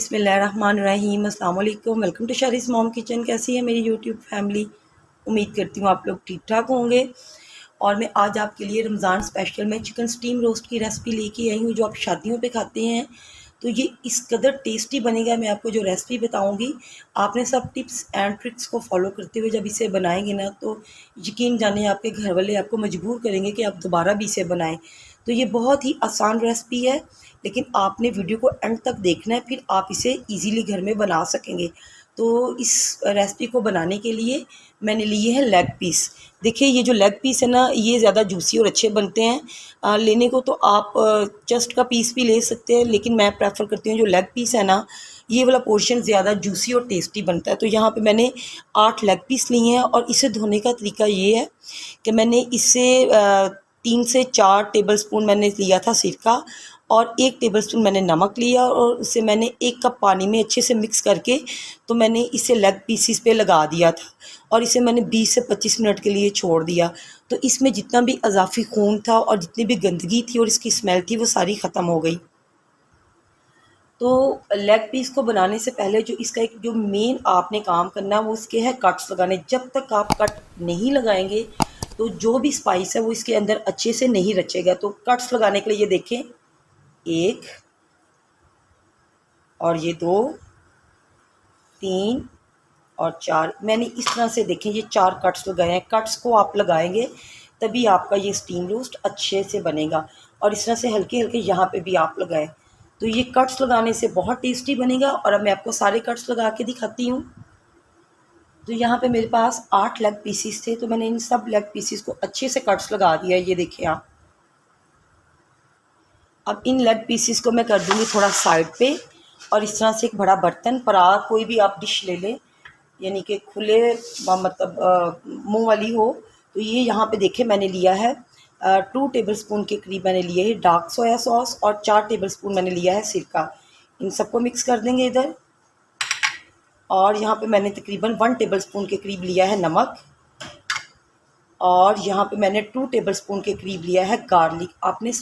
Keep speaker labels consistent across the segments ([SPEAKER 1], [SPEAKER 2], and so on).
[SPEAKER 1] बिस्मिल्लाहिर्रहमानिर्रहीम। अस्सलाम वालेकुम। वेलकम टू शरीस मॉम किचन। कैसी है मेरी यूट्यूब फैमिली? उम्मीद करती हूँ आप लोग ठीक ठाक होंगे। और मैं आज आपके लिए रमज़ान स्पेशल में चिकन स्टीम रोस्ट की रेसिपी लेके आई हूँ, जो आप शादियों पे खाते हैं। तो ये इस कदर टेस्टी बनेगा। मैं आपको जो रेसिपी बताऊँगी, आपने सब टिप्स एंड ट्रिक्स को फॉलो करते हुए जब इसे बनाएंगे ना, तो यकीन जाने आपके घर वाले आपको मजबूर करेंगे कि आप दोबारा भी इसे बनाएं। तो ये बहुत ही आसान रेसिपी है, लेकिन आपने वीडियो को एंड तक देखना है, फिर आप इसे इजीली घर में बना सकेंगे। तो इस रेसिपी को बनाने के लिए मैंने लिए हैं लेग पीस। देखिए, ये जो लेग पीस है ना, ये ज़्यादा जूसी और अच्छे बनते हैं। लेने को तो आप चेस्ट का पीस भी ले सकते हैं, लेकिन मैं प्रेफर करती हूँ जो लेग पीस है ना, ये वाला पोर्शन ज़्यादा जूसी और टेस्टी बनता है। तो यहाँ पे मैंने 8 लेग पीस लिए हैं, और इसे धोने का तरीका ये है कि मैंने इसे 3 से 4 टेबलस्पून मैंने लिया था सिरका, और 1 टेबलस्पून मैंने नमक लिया, और उसे मैंने 1 कप पानी में अच्छे से मिक्स करके तो मैंने इसे लेग पीसीस पे लगा दिया था, और इसे मैंने 20 से 25 मिनट के लिए छोड़ दिया। तो इसमें जितना भी अज़ाफ़ी खून था और जितनी भी गंदगी थी और इसकी स्मेल थी, वो सारी ख़त्म हो गई। तो लेग पीस को बनाने से पहले जो इसका एक जो मेन आपने काम करना है, वो इसके है कट्स लगाने। जब तक आप कट नहीं लगाएंगे, तो जो भी स्पाइस है वो इसके अंदर अच्छे से नहीं रचेगा। तो कट्स लगाने के लिए ये देखें, 1 और ये 2, 3 और 4, मैंने इस तरह से देखें ये 4 कट्स लगाए हैं। कट्स को आप लगाएंगे तभी आपका ये स्टीम रोस्ट अच्छे से बनेगा। और इस तरह से हल्के हल्के यहाँ पे भी आप लगाएं, तो ये कट्स लगाने से बहुत टेस्टी बनेगा। और अब मैं आपको सारे कट्स लगा के दिखाती हूँ। तो यहाँ पे मेरे पास 8 लेग पीसीस थे, तो मैंने इन सब लेग पीसीस को अच्छे से कट्स लगा दिया। ये देखिए आप। अब इन लेग पीसीस को मैं कर दूँगी थोड़ा साइड पे, और इस तरह से एक बड़ा बर्तन, परात कोई भी आप डिश ले लें, यानी कि खुले मतलब मुंह वाली हो। तो ये यहाँ पे देखें, मैंने लिया है 2 टेबलस्पून के करीब मैंने लिए है डार्क सोया सॉस, और 4 टेबलस्पून मैंने लिया है सिरका। इन सबको मिक्स कर देंगे इधर। और यहाँ पे मैंने तकरीबन 1 टेबलस्पून के करीब लिया है नमक, और यहाँ पे मैंने 2 टेबलस्पून के करीब लिया है गार्लिक। आपने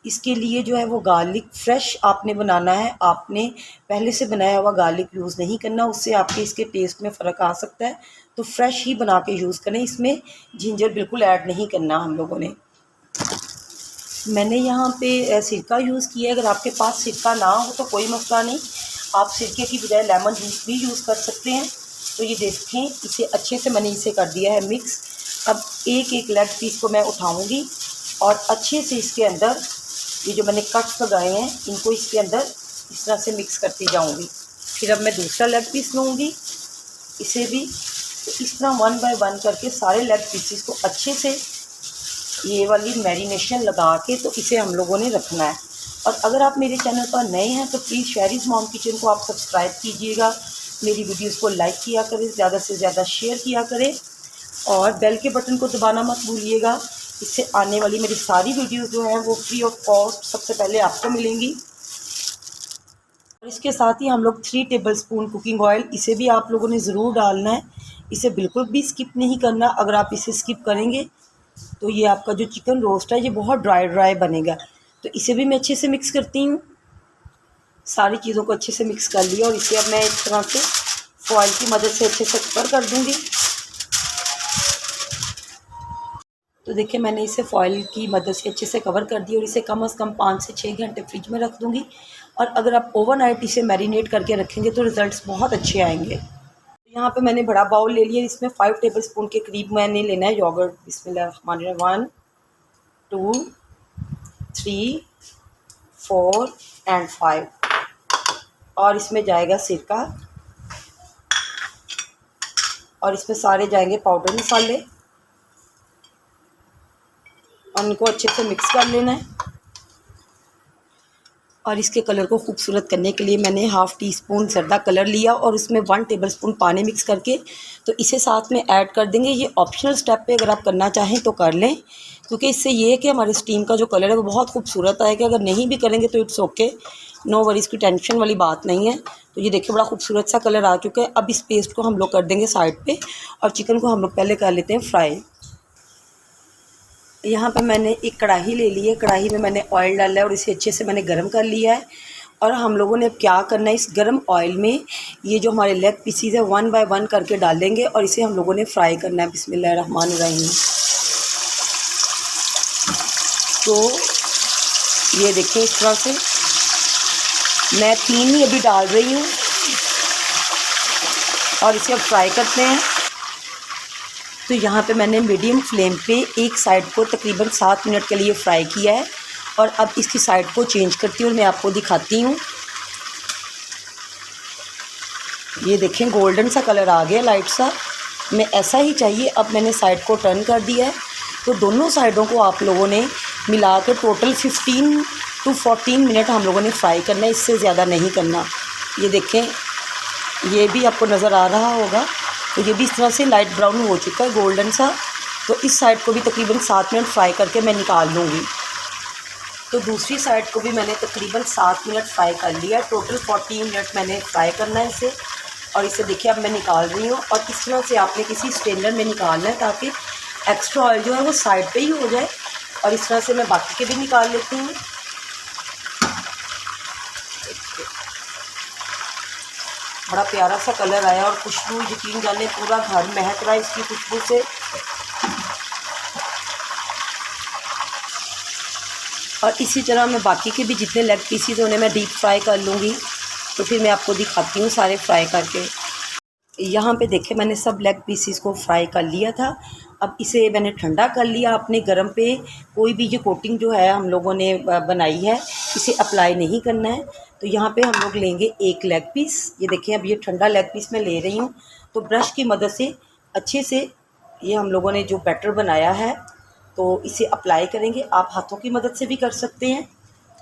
[SPEAKER 1] इसके लिए जो है वो गार्लिक फ्रेश आपने बनाना है। आपने पहले से बनाया हुआ गार्लिक यूज़ नहीं करना, उससे आपके इसके टेस्ट में फ़र्क आ सकता है। तो फ्रेश ही बना के यूज़ करें। इसमें जिंजर बिल्कुल ऐड नहीं करना हम लोगों ने। मैंने यहाँ पे सिरका यूज़ किया है। अगर आपके पास सिरका ना हो तो कोई मसला नहीं, आप सिरके की बजाय लेमन जूस भी यूज़ कर सकते हैं। तो ये देखें, इसे अच्छे से मैंने इसे कर दिया है मिक्स। अब एक एक लेग पीस को मैं उठाऊँगी, और अच्छे से इसके अंदर ये जो मैंने कट्स लगाए हैं, इनको इसके अंदर इस तरह से मिक्स करती जाऊंगी। फिर अब मैं दूसरा लेग पीस लूँगी, इसे भी तो इस तरह 1 बाय 1 करके सारे लेग पीसेस को अच्छे से ये वाली मैरिनेशन लगा के तो इसे हम लोगों ने रखना है। और अगर आप मेरे चैनल पर नए हैं तो प्लीज़ शरीस मॉम किचन को आप सब्सक्राइब कीजिएगा, मेरी वीडियोज़ को लाइक किया करें, ज़्यादा से ज़्यादा शेयर किया करें, और बेल के बटन को दबाना मत भूलिएगा। इससे आने वाली मेरी सारी वीडियोस जो हैं वो फ्री ऑफ कॉस्ट सबसे पहले आपको मिलेंगी। और इसके साथ ही हम लोग 3 टेबलस्पून कुकिंग ऑयल, इसे भी आप लोगों ने ज़रूर डालना है। इसे बिल्कुल भी स्किप नहीं करना। अगर आप इसे स्किप करेंगे तो ये आपका जो चिकन रोस्ट है ये बहुत ड्राई ड्राई बनेगा। तो इसे भी मैं अच्छे से मिक्स करती हूँ। सारी चीज़ों को अच्छे से मिक्स कर लिया, और इसे अब मैं इस तरह से फॉइल की मदद से अच्छे से कवर कर दूँगी। तो देखिए, मैंने इसे फॉइल की मदद से अच्छे से कवर कर दिया, और इसे कम से कम 5 से 6 घंटे फ्रिज में रख दूँगी। और अगर आप ओवरनाइट इसे मैरिनेट करके रखेंगे तो रिज़ल्ट्स बहुत अच्छे आएंगे। तो यहाँ पे मैंने बड़ा बाउल ले लिया, इसमें 5 टेबलस्पून के करीब मैंने लेना है योगर्ट। बिस्मिल्लाहिर्रहमानिर्रहीम। 1 2 3 4 एंड 5। और इसमें जाएगा सिरका, और इसमें सारे जाएंगे पाउडर मसाले, और इनको अच्छे से मिक्स कर लेना है। और इसके कलर को खूबसूरत करने के लिए मैंने हाफ़ टी स्पून ज़र्दा कलर लिया, और उसमें 1 टेबलस्पून पानी मिक्स करके तो इसे साथ में ऐड कर देंगे। ये ऑप्शनल स्टेप पे अगर आप करना चाहें तो कर लें, क्योंकि इससे ये है कि हमारे स्टीम का जो कलर है वो बहुत खूबसूरत आएगा। अगर नहीं भी करेंगे तो इट्स ओके, नो वरीज़, की टेंशन वाली बात नहीं है। तो ये देखिए, बड़ा खूबसूरत सा कलर आ चुका है। अब इस पेस्ट को हम लोग कर देंगे साइड पर, और चिकन को हम लोग पहले कर लेते हैं फ्राई। यहाँ पे मैंने एक कढ़ाई ले ली है। कढ़ाई में मैंने ऑयल डाला है, और इसे अच्छे से मैंने गर्म कर लिया है। और हम लोगों ने अब क्या करना है, इस गर्म ऑयल में ये जो हमारे लेग पीसीज है 1 बाय 1 करके डालेंगे और इसे हम लोगों ने फ्राई करना है। बिस्मिल्लाहिर्रहमानिर्रहीम। तो ये देखिए इस तरह से मैं 3 ही अभी डाल रही हूँ और इसे अब फ्राई करते हैं। तो यहाँ पे मैंने मीडियम फ्लेम पे एक साइड को तकरीबन 7 मिनट के लिए फ्राई किया है और अब इसकी साइड को चेंज करती हूँ और मैं आपको दिखाती हूँ। ये देखें गोल्डन सा कलर आ गया लाइट सा, मैं ऐसा ही चाहिए। अब मैंने साइड को टर्न कर दिया है। तो दोनों साइडों को आप लोगों ने मिला कर टोटल 15 to 14 मिनट हम लोगों ने फ्राई करना है, इससे ज़्यादा नहीं करना। ये देखें ये भी आपको नज़र आ रहा होगा, तो ये भी इस तरह से लाइट ब्राउन हो चुका है गोल्डन सा। तो इस साइड को भी तकरीबन 7 मिनट फ्राई करके मैं निकाल लूँगी। तो दूसरी साइड को भी मैंने तकरीबन 7 मिनट फ्राई कर लिया। टोटल 14 मिनट मैंने फ्राई करना है इसे। और इसे देखिए अब मैं निकाल रही हूँ और इस तरह से आपने किसी स्ट्रेनर में निकालना है ताकि एक्स्ट्रा ऑयल जो है वो साइड पे ही हो जाए। और इस तरह से मैं बाकी के भी निकाल लेती हूँ। बड़ा प्यारा सा कलर आया और खुशबू यकीन जाने पूरा घर महक रहा है इसकी खुशबू से। और इसी तरह मैं बाकी के भी जितने लेग पीसीज उन्हें मैं डीप फ्राई कर लूँगी। तो फिर मैं आपको दिखाती हूँ सारे फ्राई करके। यहाँ पे देखें मैंने सब लेग पीसीस को फ्राई कर लिया था। अब इसे मैंने ठंडा कर लिया। अपने गरम पे कोई भी ये कोटिंग जो है हम लोगों ने बनाई है इसे अप्लाई नहीं करना है। तो यहाँ पे हम लोग लेंगे एक लेग पीस। ये देखें अब ये ठंडा लेग पीस मैं ले रही हूँ। तो ब्रश की मदद से अच्छे से ये हम लोगों ने जो बैटर बनाया है तो इसे अप्लाई करेंगे। आप हाथों की मदद से भी कर सकते हैं,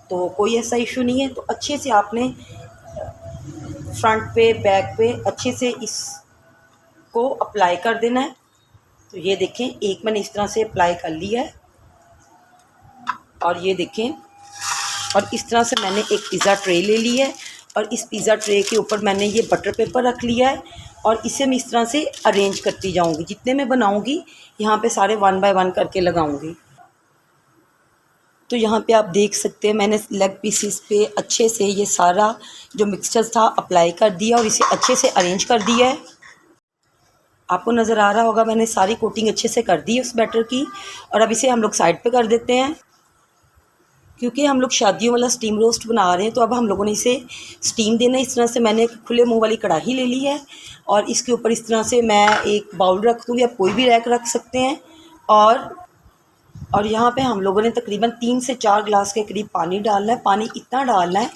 [SPEAKER 1] तो कोई ऐसा इशू नहीं है। तो अच्छे से आपने फ्रंट पे बैक पे अच्छे से इसको अप्लाई कर देना है। तो ये देखें एक मैंने इस तरह से अप्लाई कर लिया है और ये देखें। और इस तरह से मैंने एक पिज़्ज़ा ट्रे ले ली है और इस पिज़्ज़ा ट्रे के ऊपर मैंने ये बटर पेपर रख लिया है और इसे मैं इस तरह से अरेंज करती जाऊंगी। जितने मैं बनाऊंगी यहाँ पे सारे 1 बाय 1 करके लगाऊंगी। तो यहाँ पे आप देख सकते हैं मैंने लेग पीसेस पे अच्छे से ये सारा जो मिक्सचर था अप्लाई कर दिया और इसे अच्छे से अरेंज कर दिया है। आपको नज़र आ रहा होगा मैंने सारी कोटिंग अच्छे से कर दी है उस बैटर की। और अब इसे हम लोग साइड पे कर देते हैं। क्योंकि हम लोग शादियों वाला स्टीम रोस्ट बना रहे हैं तो अब हम लोगों ने इसे स्टीम देना है। इस तरह से मैंने एक खुले मुँह वाली कढ़ाई ले ली है और इसके ऊपर इस तरह से मैं एक बाउल रख दूँगी। आप कोई भी रैक रख सकते हैं। और यहाँ पे हम लोगों ने तकरीबन 3 से 4 ग्लास के करीब पानी डालना है। पानी इतना डालना है,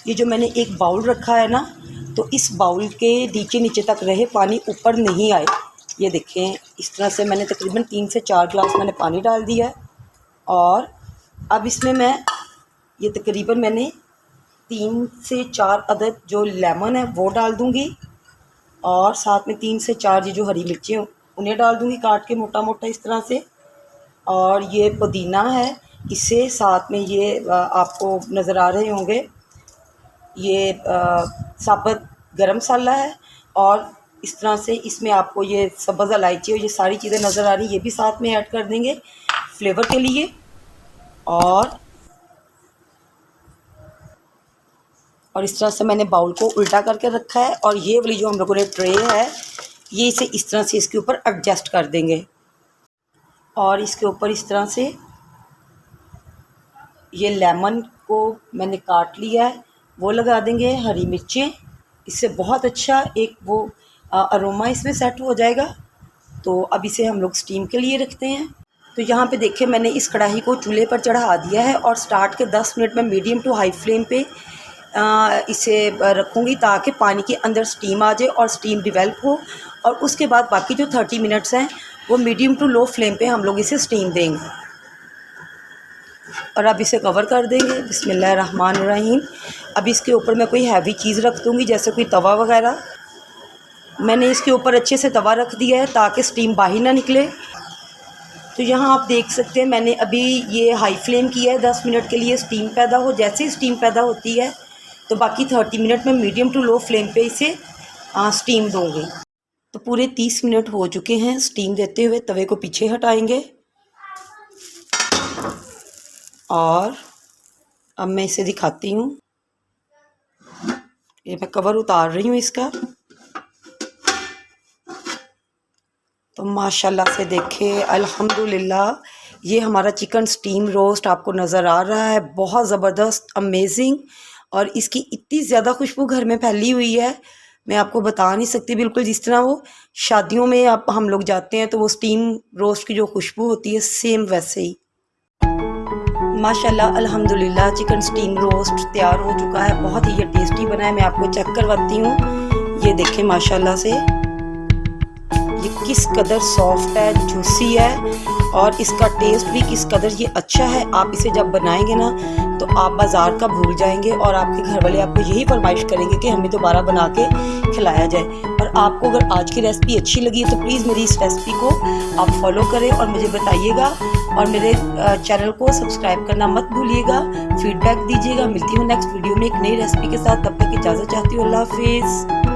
[SPEAKER 1] ये जो मैंने एक बाउल रखा है ना, तो इस बाउल के नीचे तक रहे, पानी ऊपर नहीं आए। ये देखें इस तरह से मैंने तकरीबन 3 से 4 ग्लास मैंने पानी डाल दिया है। और अब इसमें मैं ये तकरीबन मैंने 3 से 4 अदद जो लेमन है वो डाल दूँगी और साथ में 3 से 4 ये जो हरी मिर्चें उन्हें डाल दूँगी काट के मोटा मोटा इस तरह से। और ये पुदीना है, इसे साथ में ये आपको नज़र आ रहे होंगे ये साबुत गरम मसाला है। और इस तरह से इसमें आपको ये सब्ज़ इलायची और ये सारी चीज़ें नज़र आ रही, ये भी साथ में ऐड कर देंगे फ्लेवर के लिए। और इस तरह से मैंने बाउल को उल्टा करके रखा है और ये वाली जो हम लोगों ने ट्रे है ये इसे इस तरह से इसके ऊपर एडजस्ट कर देंगे। और इसके ऊपर इस तरह से ये लेमन को मैंने काट लिया है वो लगा देंगे, हरी मिर्चें, इससे बहुत अच्छा एक वो अरोमा इसमें सेट हो जाएगा। तो अब इसे हम लोग स्टीम के लिए रखते हैं। तो यहाँ पे देखिए मैंने इस कढ़ाई को चूल्हे पर चढ़ा दिया है और स्टार्ट के 10 मिनट में मीडियम टू हाई फ्लेम पे इसे रखूँगी ताकि पानी के अंदर स्टीम आ जाए और स्टीम डिवेल्प हो। और उसके बाद बाकी जो 30 मिनट्स हैं वो मीडियम टू लो फ्लेम पे हम लोग इसे स्टीम देंगे। और अब इसे कवर कर देंगे। बिस्मिल्लाहिर्रहमानिर्रहीम। अब इसके ऊपर मैं कोई हैवी चीज़ रख दूँगी जैसे कोई तवा वगैरह। मैंने इसके ऊपर अच्छे से तवा रख दिया है ताकि स्टीम बाहर ना निकले। तो यहाँ आप देख सकते हैं मैंने अभी ये हाई फ्लेम किया है 10 मिनट के लिए स्टीम पैदा हो। जैसे ही स्टीम पैदा होती है तो बाकी 30 मिनट में मीडियम टू लो फ्लेम पे इसे स्टीम दूँगी। तो पूरे 30 मिनट हो चुके हैं स्टीम देते हुए। तवे को पीछे हटाएंगे और अब मैं इसे दिखाती हूँ। ये मैं कवर उतार रही हूँ इसका। तो माशाल्लाह से देखें, अल्हम्दुलिल्लाह, ये हमारा चिकन स्टीम रोस्ट आपको नज़र आ रहा है, बहुत ज़बरदस्त, अमेजिंग। और इसकी इतनी ज़्यादा खुशबू घर में फैली हुई है, मैं आपको बता नहीं सकती। बिल्कुल जिस तरह वो शादियों में आप हम लोग जाते हैं तो वो स्टीम रोस्ट की जो खुशबू होती है, सेम वैसे ही। माशाल्लाह अल्हम्दुलिल्लाह, चिकन स्टीम रोस्ट तैयार हो चुका है। बहुत ही ये टेस्टी बना है। मैं आपको चेक करवाती हूँ। ये देखें माशाल्लाह से ये किस कदर सॉफ्ट है, जूसी है, और इसका टेस्ट भी किस कदर ये अच्छा है। आप इसे जब बनाएंगे ना तो आप बाज़ार का भूल जाएंगे और आपके घर वाले आपको यही फरमाइश करेंगे कि हमें दोबारा बना के खिलाया जाए। और आपको अगर आज की रेसिपी अच्छी लगी है तो प्लीज़ मेरी इस रेसिपी को आप फॉलो करें और मुझे बताइएगा, और मेरे चैनल को सब्सक्राइब करना मत भूलिएगा, फीडबैक दीजिएगा। मिलती हूँ नेक्स्ट वीडियो में एक नई रेसिपी के साथ। तब तक इजाज़त चाहती हूँ। अल्लाह हाफिज़।